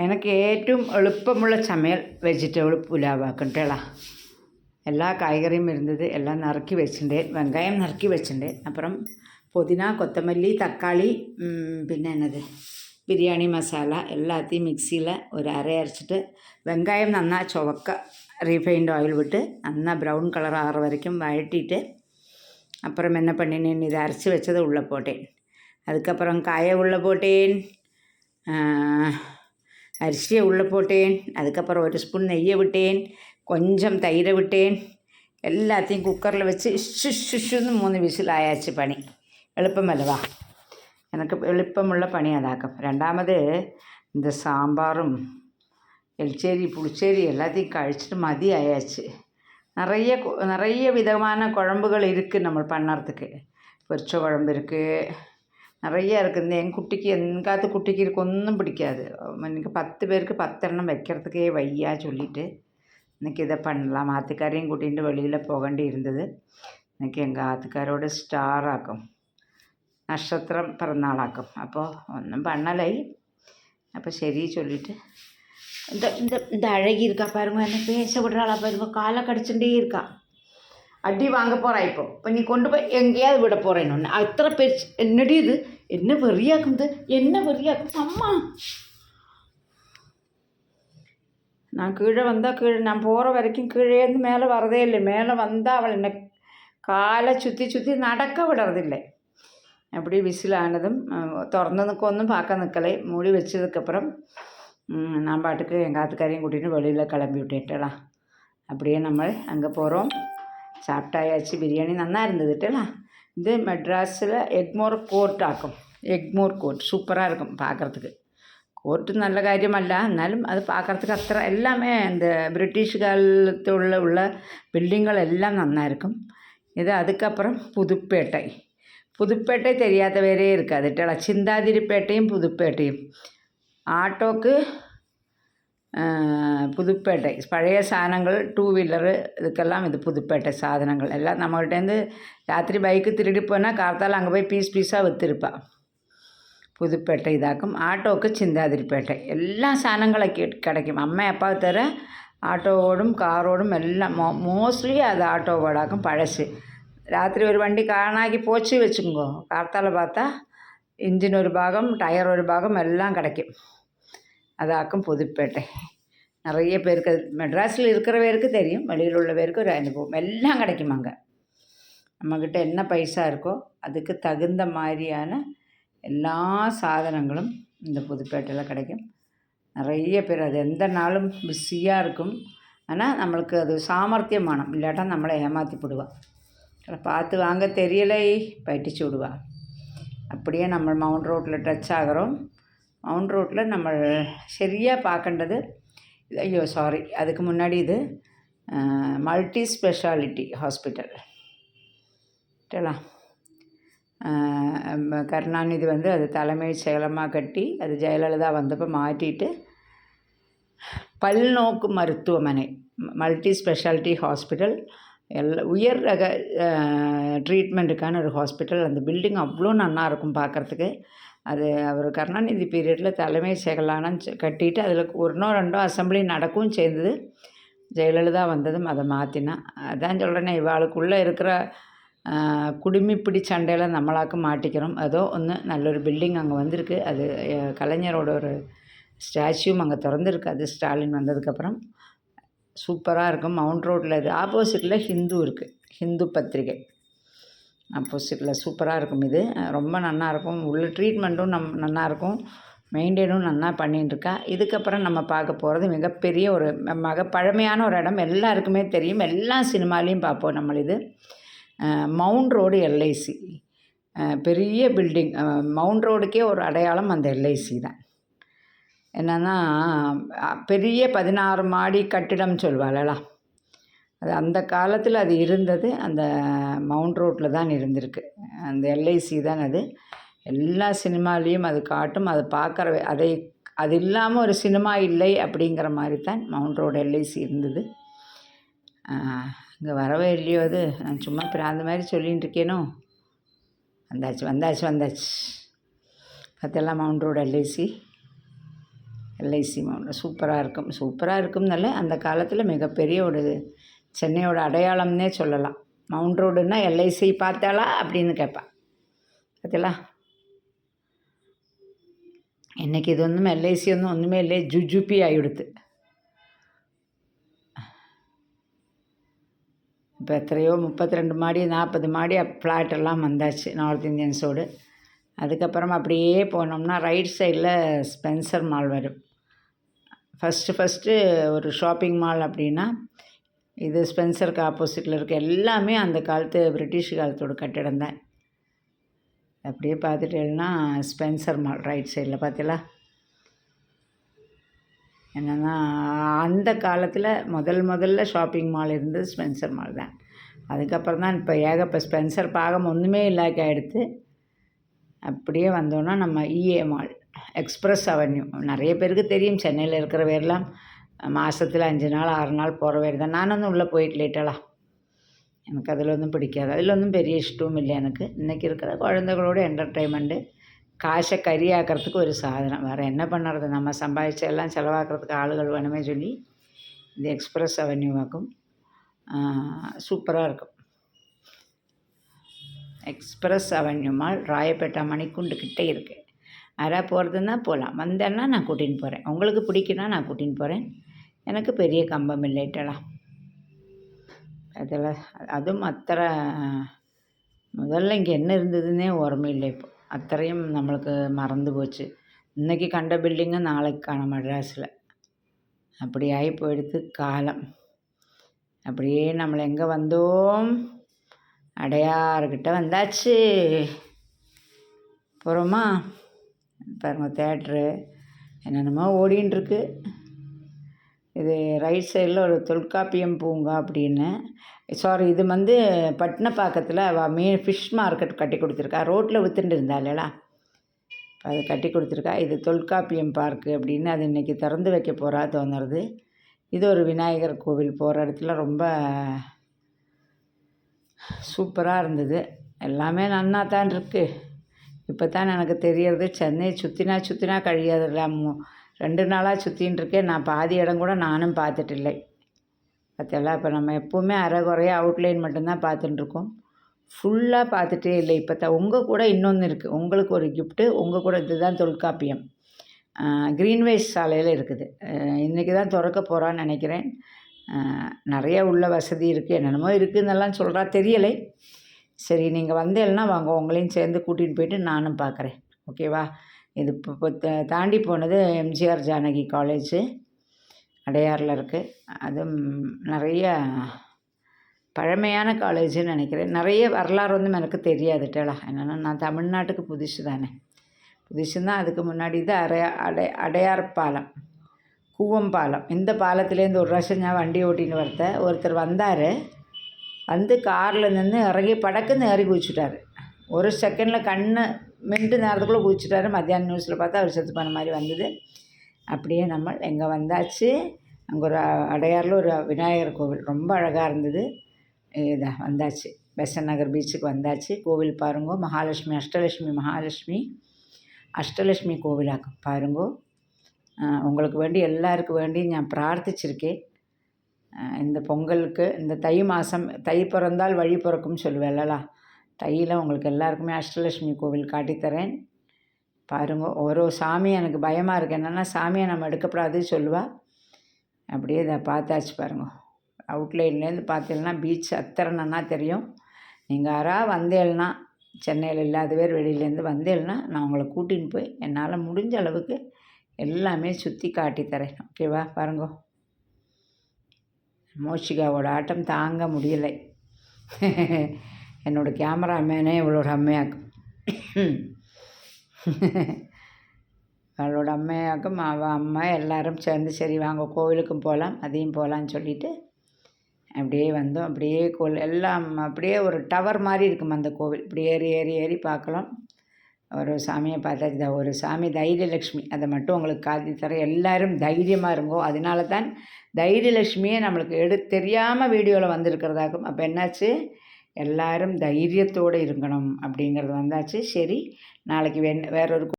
എനിക്ക് ഏറ്റവും എളുപ്പമുള്ള സமையல் വെജിറ്റബിൾ പുലാവാക്കും കേട്ടോ. எல்லா காய்கறியும் இருந்தது, எல்லாம் நறுக்கி வச்சுட்டேன். வெங்காயம் நறுக்கி வச்சுட்டேன். அப்புறம் புதினா, கொத்தமல்லி, தக்காளி, പിന്നെ என்னது பிரியாணி மசாலா எல்லாத்தையும் மிக்சியில் ஒரு அரைச்சிட்டு வெங்காயம் நல்லா சுவக்க ரீஃபைண்ட் ஆயில் விட்டு நல்லா ப்ரௌன் கலர் ஆகிற வரைக்கும் வழட்டிட்டு அப்புறம் என்ன பண்ணினேன், இதை அரைச்சி வச்சதை உள்ளே போட்டேன். அதுக்கப்புறம் காயை உள்ளே போட்டேன், அரிசியை உள்ளே போட்டேன். அதுக்கப்புறம் ஒரு ஸ்பூன் நெய்யை விட்டேன், கொஞ்சம் தயிரை விட்டேன். எல்லாத்தையும் குக்கரில் வச்சு ஷுஷுன்னு 3 விசில் ஆயாச்சு. பணி എളുപ്പമല്ലവാ, எனக்கு എളുപ്പമുള്ള പണി അതാക്കും. രണ്ടാമത് இந்த சாம்பாரும் எல்ச்சேரி புளிச்சேரி எல்லாத்தையும் கழிச்சிட்டு மதி ஆயாச்சு. நிறைய விதமான குழம்புகள் இருக்குது நம்ம பண்ணுறதுக்கு. பொரிச்ச குழம்பு இருக்குது, நிறைய இருக்குது. என் குட்டிக்கு எங்காத்து குட்டிக்கு இருக்கு ஒன்றும் பிடிக்காது. இன்றைக்கி 10 பேருக்கு 10 எண்ணம் வைக்கிறதுக்கே வையா சொல்லிவிட்டு இன்றைக்கி இதை பண்ணலாம். ஆத்துக்காரையும் கூட்டிகிட்டு வெளியில் போக வேண்டி இருந்தது. இன்றைக்கி எங்கள் ஆத்துக்காரோட ஸ்டார் ஆக்கும், நட்சத்திரம் பிறந்தநாளாக்கும். அப்போது ஒன்றும் பண்ணலை. அப்போ சரி சொல்லிவிட்டு இந்த இந்த இந்த அழகி இருக்கா பாருங்க, என்ன பேச விடுறாளா பாருங்க, காலை கடிச்சுட்டே இருக்கா. அடி வாங்க போகிறா. இப்போ நீ கொண்டு போய் எங்கேயாவது விட போகிறேன்னு ஒன்று அத்தனை பேர். என்னடி இது, என்ன வெறியாக்குது, என்ன வெறியாக்கும் அம்மா. நான் கீழே வந்தால் நான் போகிற வரைக்கும் கீழேருந்து மேலே வரதே இல்லை. மேலே வந்தால் அவள் என்ன காலை சுற்றி நடக்க விடுறதில்லை. அப்படி விசில் ஆனதும் திறந்ததுக்கு பார்க்க நிற்கலை. மூடி வச்சதுக்கப்புறம் நான் பாட்டுக்கு எங்கள் ஆத்துக்காரையும் கூட்டிகிட்டு வெளியில் கிளம்பி விட்டுட்டலாம். அப்படியே நம்ம அங்கே போகிறோம். சாப்பிட்டாயாச்சு. பிரியாணி நல்லா இருந்ததுட்டலாம். இது மெட்ராஸில் எக்மோர் கோர்ட் ஆக்கும். எக்மோர் கோர்ட் சூப்பராக இருக்கும் பார்க்குறதுக்கு. கோர்ட்டு நல்ல காரியமல்ல, എന്നാലും அது பார்க்குறதுக்கு அத்தனை எல்லாமே இந்த பிரிட்டிஷ் காலத்தில் உள்ள பில்டிங்கள் எல்லாம் நல்லா இருக்கும். இது அதுக்கப்புறம் புதுப்பேட்டை தெரியாதவரே இருக்காது டேலா. சிந்தாதிரிப்பேட்டையும் புதுப்பேட்டையும் ஆட்டோக்கு புதுப்பேட்டை. பழைய சாதனங்கள், 2 வீலரு இதுக்கெல்லாம் இது புதுப்பேட்டை சாதனங்கள் எல்லாம். நம்மகிட்டேருந்து ராத்திரி பைக்கு திருடி போனால் கார்த்தால் அங்கே போய் பீஸாக விற்றுருப்பா. புதுப்பேட்டை இதாக்கும். ஆட்டோவுக்கு சிந்தாதிரிப்பேட்டை. எல்லா சாதனங்களும் கிடைக்கும். அம்மா அப்பா தர ஆட்டோவோடும் காரோடும் எல்லாம் மோஸ்ட்லி அது ஆட்டோவோடாக்கும். பழசு ராத்திரி ஒரு வண்டி காணாக்கி போச்சு வச்சுக்கோங்க, கார்த்தால் பார்த்தா இன்ஜின் ஒரு பாகம், டயர் ஒரு பாகம் எல்லாம் கிடைக்கும். அதாக்கும் புதுப்பேட்டை. நிறைய பேருக்கு மெட்ராஸில் இருக்கிறவருக்கு தெரியும், வெளியில் உள்ளவருக்கு ஒரு அனுபவம். எல்லாம் கிடைக்கும் அங்கே. நம்மக்கிட்ட என்ன பைசா இருக்கோ அதுக்கு தகுந்த மாதிரியான எல்லா சாதனங்களும் இந்த புதுப்பேட்டையில் கிடைக்கும். நிறைய பேர் அது எந்த நாளும் பிஸியாக இருக்கும். ஆனால் நம்மளுக்கு அது சாமர்த்தியமானம், இல்லாட்டா நம்மளை ஏமாற்றி போடுவா. பார்த்து வாங்க தெரியலை, பயிட்டிச்சு விடுவா. அப்படியே நம்ம மவுண்ட் ரோட்டில் டச் ஆகிறோம். மவுண்ட் ரோட்டில் நம்ம சரியாக பார்க்கண்டது, ஐயோ சாரி, அதுக்கு முன்னாடி இது மல்டி ஸ்பெஷாலிட்டி ஹாஸ்பிட்டல் டேலாம். கருணாநிதி அது தலைமைச் செயலமாக கட்டி அது ஜெயலலிதா வந்தப்போ மாற்றிட்டு பல்நோக்கு மருத்துவமனை, மல்டி ஸ்பெஷாலிட்டி ஹாஸ்பிட்டல், உயர் ரக ட்ரீட்மெண்ட்டுக்கான ஒரு ஹாஸ்பிட்டல். அந்த பில்டிங் அவ்வளோ நல்லா இருக்கும் பார்க்குறதுக்கு. அது அவர் கருணாநிதி பீரியடில் தலைமை செயலாளம் கட்டிட்டு அதில் 1 2 அசம்பிளி நடக்கவும் செய்தது. ஜெயலலிதா வந்ததும் அதை மாற்றினா. அதான் சொல்கிறேனே, இவாளுக்குள்ளே இருக்கிற குடிமிப்பிடி சண்டையில் நம்மளாக்கு மாட்டிக்கிறோம். அதோ ஒன்று நல்லொரு பில்டிங் அங்கே வந்திருக்கு. அது கலைஞரோட ஒரு ஸ்டாச்சுவும் அங்கே திறந்துருக்கு. அது ஸ்டாலின் வந்ததுக்கப்புறம் சூப்பராக இருக்கும். மவுண்ட் ரோட்டில் இது ஆப்போசிட்டில் ஹிந்து இருக்குது, ஹிந்து பத்திரிகை ஆப்போசிட்டில் சூப்பராக இருக்கும். இது ரொம்ப நல்லாயிருக்கும். உள்ள ட்ரீட்மெண்ட்டும் நல்லாயிருக்கும், மெயின்டைனும் நல்லா பண்ணிட்டுருக்கா. இதுக்கப்புறம் நம்ம பார்க்க போகிறது மிகப்பெரிய ஒரு பழமையான ஒரு இடம், எல்லாருக்குமே தெரியும், எல்லா சினிமாலேயும் பார்ப்போம் நம்ம. இது மவுண்ட் ரோடு எல்ஐசி, பெரிய பில்டிங். மவுண்ட் ரோடுக்கே ஒரு அடையாளம் அந்த எல்ஐசி தான். என்னென்னா பெரிய 16 மாடி கட்டிடம் சொல்வாளா, அது அந்த காலத்தில் அது இருந்தது. அந்த மவுண்ட் ரோட்டில் தான் இருந்திருக்கு. அந்த எல்ஐசி தான் அது. எல்லா சினிமாலேயும் அது காட்டும். அது பார்க்குற அது இல்லாமல் ஒரு சினிமா இல்லை அப்படிங்கிற மாதிரி தான் மவுண்ட் ரோடு எல்ஐசி இருந்தது. இங்கே வரவே இல்லையோ, அது நான் சும்மா பிராந்த மாதிரி சொல்லிகிட்டு இருக்கேனோ. வந்தாச்சு. பார்த்தெல்லாம் mount road LIC. LIC mount சூப்பராக இருக்கும்னால அந்த காலத்தில் மிகப்பெரிய ஒரு சென்னையோட அடையாளம்னே சொல்லலாம். மவுண்ட் ரோடுன்னா எல்ஐசி பார்த்தாளா அப்படின்னு கேட்பான். பார்த்தீங்களா, இன்றைக்கி இது ஒன்றும் எல்ஐசி ஒன்றுமே இல்லை, ஜுஜுப்பி ஆகிடுது. இப்போ எத்தனையோ 32 மாடி 40 மாடி ஃப்ளாட்டெல்லாம் வந்தாச்சு நார்த் இந்தியன்ஸோடு. அதுக்கப்புறம் அப்படியே போனோம்னா ரைட் சைடில் ஸ்பென்சர் மால் வரும். ஃபஸ்ட்டு ஒரு ஷாப்பிங் மால் அப்படின்னா இது ஸ்பென்சருக்கு ஆப்போசிட்டில் இருக்க எல்லாமே அந்த காலத்து பிரிட்டிஷ் காலத்தோட கட்டிடம் தான். அப்படியே பார்த்துட்டேன்னா ஸ்பென்சர் மால் ரைட் சைடில் பார்த்தீங்களா. என்னென்னா அந்த காலத்தில் முதல்ல ஷாப்பிங் மால் இருந்தது ஸ்பென்சர் மால் தான். அதுக்கப்புறம் தான் இப்போ ஸ்பென்சர் பாகம் ஒன்றுமே இல்லாக்க ஆகிடுத்து. அப்படியே வந்தோன்னா நம்ம இஏ மால், எக்ஸ்பிரஸ் அவென்யூ நிறைய பேருக்கு தெரியும். சென்னையில் இருக்கிற பேர்லாம் மாதத்தில் 5 நாள் 6 நாள் போகிற பேர் தான். நான் உள்ளே போயிட்டு லேட்டலாம், எனக்கு அதில் ஒன்றும் பிடிக்காது. அதில் ஒன்றும் பெரிய இஷ்டமும் இல்லை எனக்கு. இன்றைக்கி இருக்கிற குழந்தைகளோட என்டர்டெயின்மெண்ட்டு, காசை கறியாக்கிறதுக்கு ஒரு சாதனம். வேறு என்ன பண்ணுறது, நம்ம சம்பாதிச்ச எல்லாம் செலவாக்கிறதுக்கு ஆளுகள் வேணுமே சொல்லி இது எக்ஸ்பிரஸ் அவென்யூவாக்கும். சூப்பராக இருக்கும். எக்ஸ்பிரஸ் அவென்யூ மால் ராயப்பேட்டை மணிக்குண்டுக்கிட்டே இருக்குது. யாராவது போகிறதுன்னா போகலாம். வந்தேன்னா நான் கூட்டின்னு போகிறேன். உங்களுக்கு பிடிக்குன்னா நான் கூட்டின்னு போகிறேன். எனக்கு பெரிய கம்பம் இல்லைட்டலாம். அதில் அதுவும் அத்தனை முதல்ல இங்கே என்ன இருந்ததுன்னே ஓர்மை இல்லை. இப்போ அத்தனையும் நம்மளுக்கு மறந்து போச்சு. இன்றைக்கி கண்ட பில்டிங்கு நாளைக்கு காணும் மெட்ராஸில். அப்படி ஆகி போயிடுத்து காலம். அப்படியே நம்மளை எங்கே வந்தோம், அடையாறுக்கிட்ட வந்தாச்சு. போகிறோமா பாருங்கள், தேட்ரு என்னென்னமோ ஓடின்ட்டுருக்கு. இது ரைட் சைடில் ஒரு தொல்காப்பியம் பூங்கா அப்படின்னு, இது பட்டினப்பாக்கத்தில் ஃபிஷ் மார்க்கெட் கட்டி கொடுத்துருக்கா. ரோட்டில் விற்றுட்டு இருந்தா இல்லையா, அது கட்டி கொடுத்துருக்கா. இது தொல்காப்பியம் பார்க்கு அப்படின்னு அது இன்றைக்கி திறந்து வைக்க போகிறா தோணுறது. இது ஒரு விநாயகர் கோவில் போகிற இடத்துல ரொம்ப சூப்பராக இருந்தது. எல்லாமே நன்னா தான் இருக்குது. இப்போ தான் எனக்கு தெரியறது, சென்னை சுற்றினா கழியாதில்ல. 2 நாளாக சுற்றின்னு இருக்கேன். நான் பாதி இடம் கூட நானும் பார்த்துட்டு இல்லை. பார்த்தெல்லாம் இப்போ நம்ம எப்போவுமே அரைகுறையாக அவுட்லைன் மட்டும்தான் பார்த்துட்டுருக்கோம், ஃபுல்லாக பார்த்துட்டே இல்லை. இப்போ உங்கள் கூட இன்னொன்று இருக்குது, உங்களுக்கு ஒரு கிஃப்ட்டு. உங்கள் கூட இதுதான் தொல்காப்பியம், க்ரீன்வேஸ் சாலையில் இருக்குது. இன்றைக்கி தான் திறக்க போகிறான்னு நினைக்கிறேன். நிறைய உள்ள வசதி இருக்குது, என்னென்னமோ இருக்குதுன்னெல்லாம் சொல்கிறா, தெரியலை. சரி, நீங்கள் வந்தேன்னா வாங்க, உங்களையும் சேர்ந்து கூட்டிகிட்டு போயிட்டு நானும் பார்க்குறேன். ஓகேவா. இது இப்போ தாண்டி போனது எம்ஜிஆர் ஜானகி காலேஜு அடையாரில் இருக்குது. அதுவும் நிறைய பழமையான காலேஜுன்னு நினைக்கிறேன். நிறைய வரலாறு எனக்கு தெரியாதுட்டேலா. என்னென்னா நான் தமிழ்நாட்டுக்கு புதுசு தானே. புதுசுன்னா அதுக்கு முன்னாடி இது அடையார் பாலம், கூவம் பாலம். இந்த பாலத்துலேருந்து ஒரு வருஷம் நான் வண்டி ஓட்டின்னு ஒருத்தர் வந்தார். காரில் நின்று இறங்கி படக்குன்னு ஏறி குதிச்சுட்டார். ஒரு செகண்டில் கண்ணு மின்ட்டு நேரத்துக்குள்ளே குதிச்சுட்டாரு. மத்தியானம் நியூஸில் பார்த்தா அவர் செத்து போன மாதிரி வந்தது. அப்படியே நம்ம எங்கே வந்தாச்சு. அங்கே ஒரு அடையாரில் ஒரு விநாயகர் கோவில் ரொம்ப அழகாக இருந்தது. இதான் வந்தாச்சு, பெசன்ட் நகர் பீச்சுக்கு வந்தாச்சு. கோவில் பாருங்கோ, அஷ்டலட்சுமி கோவிலாக்கும் பாருங்கோ. உங்களுக்கு வேண்டி எல்லாருக்கும் வேண்டி நான் பிரார்த்திச்சிருக்கேன். இந்த பொங்கலுக்கு, இந்த தை மாதம், தை பிறந்தால் வழி பிறக்கும்னு சொல்லுவேன்லா, தையில் உங்களுக்கு எல்லாருக்குமே அஷ்டலட்சுமி கோவில் காட்டித்தரேன். பாருங்க. ஒரு சாமி எனக்கு பயமாக இருக்குது, என்னென்னா சாமியை நம்ம எடுக்கப்படாது சொல்லுவாள். அப்படியே இதை பார்த்தாச்சு பாருங்க. அவுட்லைன்லேருந்து பார்த்தீங்கன்னா பீச் அத்தனை நன்னா தெரியும். நீங்கள் யாராவது வந்தேன்னா, சென்னையில் இல்லாத பேர் வெளியிலேருந்து வந்தேன்னா நான் உங்களை கூட்டின்னு போய் என்னால் முடிஞ்ச அளவுக்கு எல்லாமே சுற்றி காட்டித்தரேன். ஓகேவா. பாருங்க, மோஷிகாவோட ஆட்டம் தாங்க முடியலை. என்னோடய கேமராமேனே இவளோட அம்மையாக்கும் அவளோட அம்மையாக்கும் அவள் அம்மா எல்லோரும் சேர்ந்து சரி வாங்க கோவிலுக்கும் போகலாம், அதையும் போகலான்னு சொல்லிவிட்டு அப்படியே வந்தோம். அப்படியே எல்லாம் அப்படியே ஒரு டவர் மாதிரி இருக்கும் அந்த கோவில். இப்படி ஏறி பார்க்கலாம். ஒரு சாமியை பார்த்தாச்சு. ஒரு சாமி தைரியலக்ஷ்மி, அதை மட்டும் உங்களுக்கு காட்டி தரேன். எல்லோரும் தைரியமாக இருங்கோ. அதனால தான் தைரியலக்ஷ்மியே நம்மளுக்கு தெரியாமல் வீடியோவில் வந்திருக்கிறதாக்கும். அப்போ என்னாச்சு, எல்லோரும் தைரியத்தோடு இருக்கணும் அப்படிங்கிறது வந்தாச்சு. சரி, நாளைக்கு வேறொரு